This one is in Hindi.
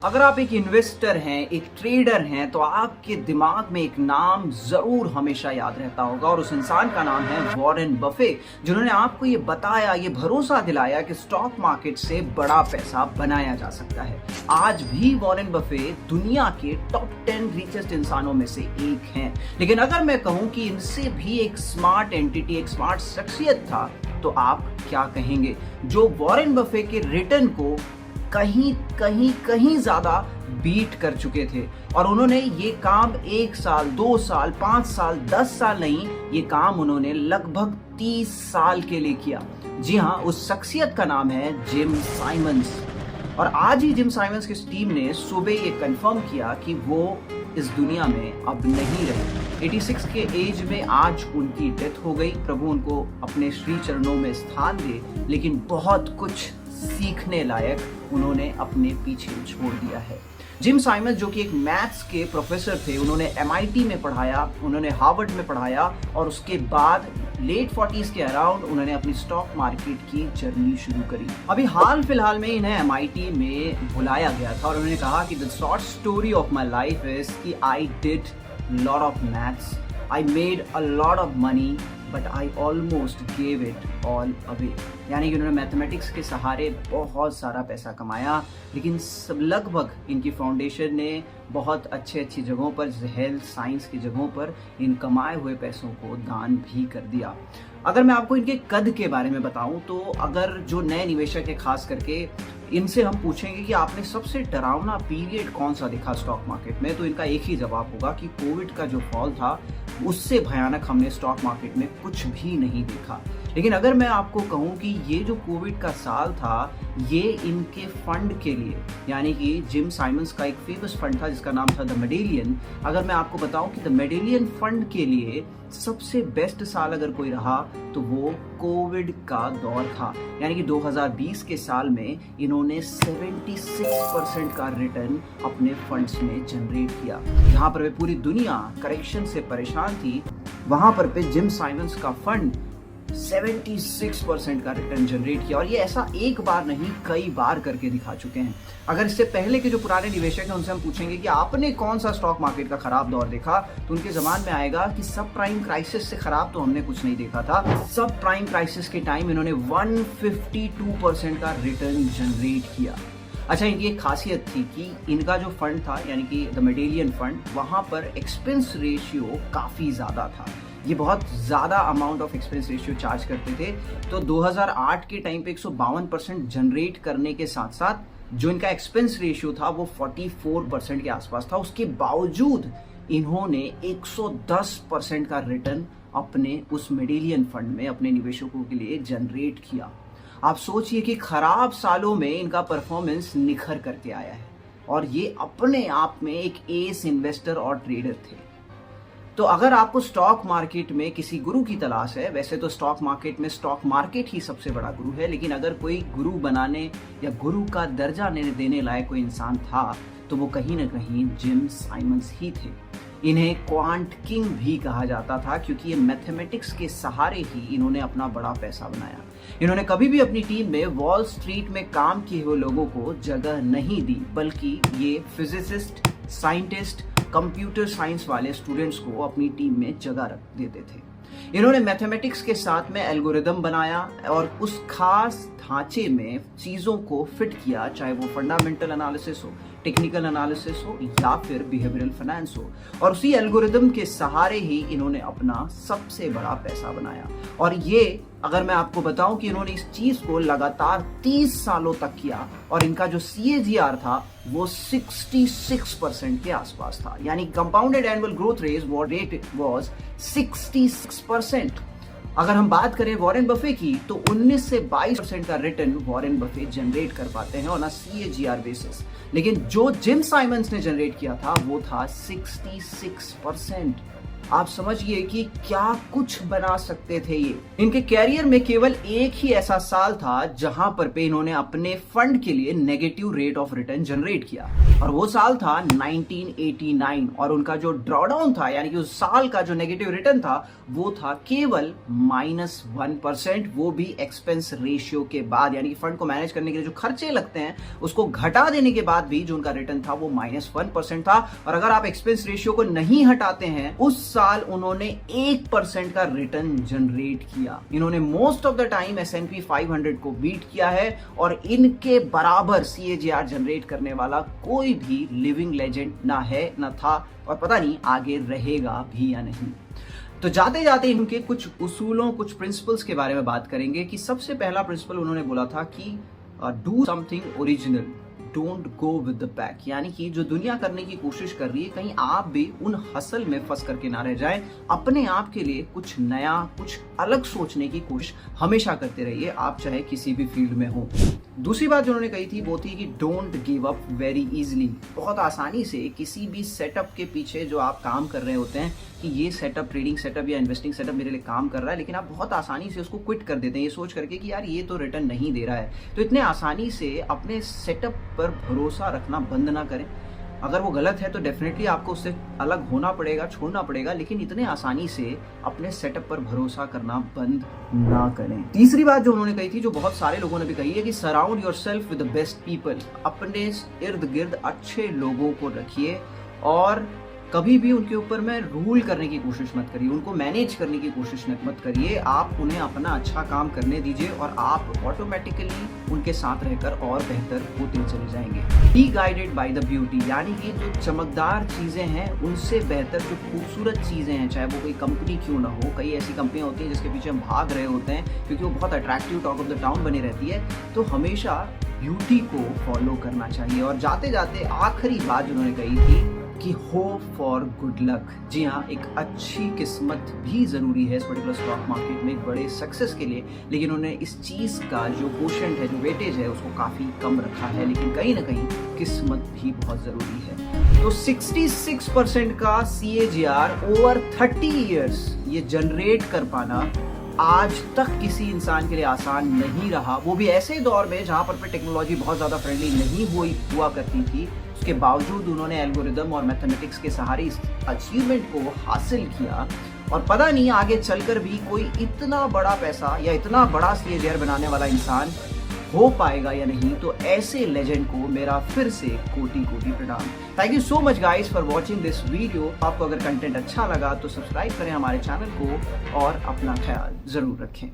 अगर आप एक इन्वेस्टर हैं, एक ट्रेडर हैं, तो आपके दिमाग में एक नाम जरूर हमेशा याद रहता होगा और उस इंसान का नाम है वॉरेन बफे, जिन्होंने आपको ये बताया, ये भरोसा दिलाया कि स्टॉक मार्केट से बड़ा पैसा बनाया जा सकता है। आज भी वॉरेन बफे दुनिया के टॉप 10 रिचेस्ट इंसानों में से एक हैं। लेकिन अगर मैं कहूं कि इनसे भी एक स्मार्ट एंटिटी, एक स्मार्ट शख्सियत था, तो आप क्या कहेंगे? जो वॉरेन बफे के रिटर्न को कहीं ज्यादा बीट कर चुके थे और उन्होंने ये काम 1 साल, 2 साल, 5 साल, 10 साल नहीं, ये काम उन्होंने लगभग 30 साल के लिए किया। जी हाँ, उस शख्सियत का नाम है जिम साइमंस। और आज ही जिम साइमंस की टीम ने सुबह ये कंफर्म किया कि वो इस दुनिया में अब नहीं रहे। 86 के एज में आज उनकी डेथ हो गई। प्रभु उनको अपने श्री चरणों में स्थान दे, लेकिन बहुत कुछ सीखने लायक उन्होंने अपने पीछे छोड़ दिया है। जिम साइमंस जो कि एक मैथ्स के प्रोफेसर थे, उन्होंने MIT में पढ़ाया, उन्होंने हार्वर्ड में पढ़ाया और उसके बाद लेट 40s के अराउंड उन्होंने अपनी स्टॉक मार्केट की जर्नी शुरू करी। अभी हाल फिलहाल में इन्हें MIT में बुलाया गया था और उन्होंने कहा कि the short story of my life is कि I did lot of maths, I made a lot of money, but I almost gave it all away. यानी कि उन्होंने मैथमेटिक्स के सहारे बहुत सारा पैसा कमाया, लेकिन सब लगभग इनकी फाउंडेशन ने बहुत अच्छी जगहों पर, हेल्थ साइंस की जगहों पर इन कमाए हुए पैसों को दान भी कर दिया। अगर मैं आपको इनके कद के बारे में बताऊं, तो अगर जो नए निवेशक है, खास करके इनसे हम पूछेंगे कि आपने सबसे डरावना पीरियड कौन सा देखा स्टॉक मार्केट में, तो इनका एक ही जवाब होगा कि कोविड का जो फॉल था, उससे भयानक हमने स्टॉक मार्केट में कुछ भी नहीं देखा। लेकिन अगर मैं आपको कहूं कि ये जो कोविड का साल था, ये इनके फंड के लिए, यानी कि जिम साइमंस का एक फेमस फंड था जिसका नाम था द मेडेलियन। अगर मैं आपको बताऊं कि द मेडेलियन फंड के लिए सबसे बेस्ट साल अगर कोई रहा तो वो कोविड का दौर था। यानी कि 2020 के साल में इन्होंने 76% का रिटर्न अपने फंड्स में जनरेट किया। जहां पर पूरी दुनिया करेक्शन से परेशान थी, वहां पर जिम साइमंस का फंड 76% का रिटर्न जनरेट किया। और ये ऐसा एक बार नहीं, कई बार करके दिखा चुके हैं। अगर इससे पहले के जो पुराने निवेशक हैं, उनसे हम पूछेंगे कि आपने कौन सा स्टॉक मार्केट का खराब दौर देखा, तो उनके जबान में आएगा कि सब प्राइम क्राइसिस से खराब तो हमने कुछ नहीं देखा था। सब प्राइम क्राइसिस के टाइम इन्होंने 152% का रिटर्न जनरेट किया। अच्छा, इनकी एक खासियत थी कि इनका जो फंड था, यानी कि द मेडेलियन फंड, वहां पर एक्सपेंस रेशियो काफी ज्यादा था। ये बहुत ज़्यादा amount of expense ratio charge करते थे। तो 2008 के टाइम पे 152% जनरेट करने के साथ साथ जो इनका एक्सपेंस रेशियो था वो 44% के आसपास था। उसके बावजूद इन्होंने 110% का रिटर्न अपने उस मेडेलियन फंड में अपने निवेशकों के लिए जनरेट किया। आप सोचिए कि खराब सालों में इनका परफॉर्मेंस निखर करके आया है और ये अपने आप में एक एस इन्वेस्टर और ट्रेडर थे। तो अगर आपको स्टॉक मार्केट में किसी गुरु की तलाश है, वैसे तो स्टॉक मार्केट में स्टॉक मार्केट ही सबसे बड़ा गुरु है, लेकिन अगर कोई गुरु बनाने या गुरु का दर्जा देने लायक कोई इंसान था, तो वो कहीं ना कहीं जिम साइमंस ही थे। इन्हें क्वांट किंग भी कहा जाता था, क्योंकि ये मैथमेटिक्स के सहारे ही इन्होंने अपना बड़ा पैसा बनाया। इन्होंने कभी भी अपनी टीम में वॉल स्ट्रीट में काम किए हुए लोगों को जगह नहीं दी, बल्कि ये फिजिसिस्ट, साइंटिस्ट, कंप्यूटर साइंस वाले स्टूडेंट्स को अपनी टीम में जगह रख देते थे। इन्होंने मैथमेटिक्स के साथ में एल्गोरिदम बनाया और उस खास ढांचे में चीजों को फिट किया, चाहे वो फंडामेंटल एनालिसिस हो, टेक्निकल एनालिसिस हो या फिर बिहेवियरल फाइनेंस हो। और उसी एल्गोरिदम के सहारे ही इन्होंने अपना सबसे बड़ा पैसा बनाया। और ये अगर मैं आपको बताऊं कि इन्होंने इस चीज को लगातार 30 सालों तक किया और इनका जो CAGR था वो 66% के आसपास था। यानी compounded annual growth rate was 66%। अगर हम बात करें वॉरेन बफे की, तो 19 से 22% का रिटर्न वॉरेन बफे जनरेट कर पाते हैं ऑन अ CAGR बेसिस। लेकिन जो जिम साइमंस ने जनरेट किया था वो था 66%। आप समझिए कि क्या कुछ बना सकते थे ये। इनके कैरियर में केवल एक ही ऐसा साल था जहां पर पे इन्होंने अपने फंड के लिए negative rate of return generate किया, और वो साल था 1989, और उनका जो ड्रॉडाउन था यानी कि उस साल का जो नेगेटिव रिटर्न था वो था केवल -1%, वो भी एक्सपेंस रेशियो के बाद, यानी कि फंड को मैनेज करने के लिए जो खर्चे लगते हैं उसको घटा देने के बाद भी जो उनका रिटर्न था वो -1% था। और अगर आप एक्सपेंस रेशियो को नहीं हटाते हैं, उस साल उन्होंने 1% का रिटर्न जनरेट किया। इन्होंने most of the time S&P 500 को बीट किया है, और इनके बराबर CAGR जनरेट करने वाला कोई भी लिविंग लेजेंड ना है ना था, और पता नहीं आगे रहेगा भी या नहीं। तो जाते जाते इनके कुछ उसूलों, कुछ प्रिंसिपल्स के बारे में बात करेंगे कि सबसे पहला प्रिंसिपल उन्होंने बोला था कि do something original, don't go with the pack, यानी कि जो दुनिया करने की कोशिश कर रही है कहीं आप भी उन हसल में फंस करके ना रह जाएं। अपने आप के लिए कुछ नया, कुछ अलग सोचने की कोशिश हमेशा करते रहिए, आप चाहे किसी भी फील्ड में हो। दूसरी बात जो उन्होंने कही थी वो थी कि don't give up very easily. बहुत आसानी से किसी भी सेटअप के पीछे जो आप काम कर रहे होते हैं कि ये सेटअप, ट्रेडिंग सेटअप या इन्वेस्टिंग सेटअप मेरे लिए काम कर रहा है, लेकिन आप बहुत आसानी से उसको क्विट कर देते हैं ये सोच करके कि यार ये तो रिटर्न नहीं दे रहा है। तो इतने आसानी से अपने सेटअप पर भरोसा रखना बंद ना करें। अगर वो गलत है तो डेफिनेटली आपको उससे अलग होना पड़ेगा, छोड़ना पड़ेगा, लेकिन इतने आसानी से अपने सेटअप पर भरोसा करना बंद ना करें। तीसरी बात जो उन्होंने कही थी, जो बहुत सारे लोगों ने भी कही है, कि surround yourself with the best people. अपने इर्द गिर्द अच्छे लोगों को रखिए, और कभी भी उनके ऊपर में रूल करने की कोशिश मत करिए, उनको मैनेज करने की कोशिश मत करिए। आप उन्हें अपना अच्छा काम करने दीजिए, और आप ऑटोमेटिकली उनके साथ रहकर और बेहतर होते चले जाएंगे। Be guided by the beauty, यानी कि जो चमकदार चीज़ें हैं उनसे बेहतर जो खूबसूरत चीज़ें हैं, चाहे वो कोई कंपनी क्यों ना हो। कई ऐसी कंपनियाँ होती हैं जिसके पीछे हम भाग रहे होते हैं क्योंकि वो बहुत attractive, talk of the town बनी रहती है, तो हमेशा ब्यूटी को फॉलो करना चाहिए। और जाते जाते आखिरी बात जो उन्होंने कही थी कि होप फॉर गुड लक। जी हाँ, एक अच्छी किस्मत भी ज़रूरी है इस पर्टिकुलर स्टॉक मार्केट में एक बड़े सक्सेस के लिए, लेकिन उन्होंने इस चीज़ का जो कोशेंट है, जो वेटेज है, उसको काफ़ी कम रखा है। लेकिन कहीं ना कहीं किस्मत भी बहुत ज़रूरी है। तो 66% का CAGR ओवर 30 ईयर्स ये जनरेट कर पाना आज तक किसी इंसान के लिए आसान नहीं रहा, वो भी ऐसे दौर में जहाँ पर टेक्नोलॉजी बहुत ज़्यादा फ्रेंडली नहीं हुआ करती थी। उसके बावजूद उन्होंने एल्गोरिदम और मैथमेटिक्स के सहारे इस अचीवमेंट को हासिल किया, और पता नहीं आगे चलकर भी कोई इतना बड़ा पैसा या इतना बड़ा CAGR बनाने वाला इंसान हो पाएगा या नहीं। तो ऐसे लेजेंड को मेरा फिर से कोटि कोटि प्रणाम। Thank you so much guys for watching this video. आपको अगर कंटेंट अच्छा लगा तो सब्सक्राइब करें हमारे चैनल को, और अपना ख्याल जरूर रखें।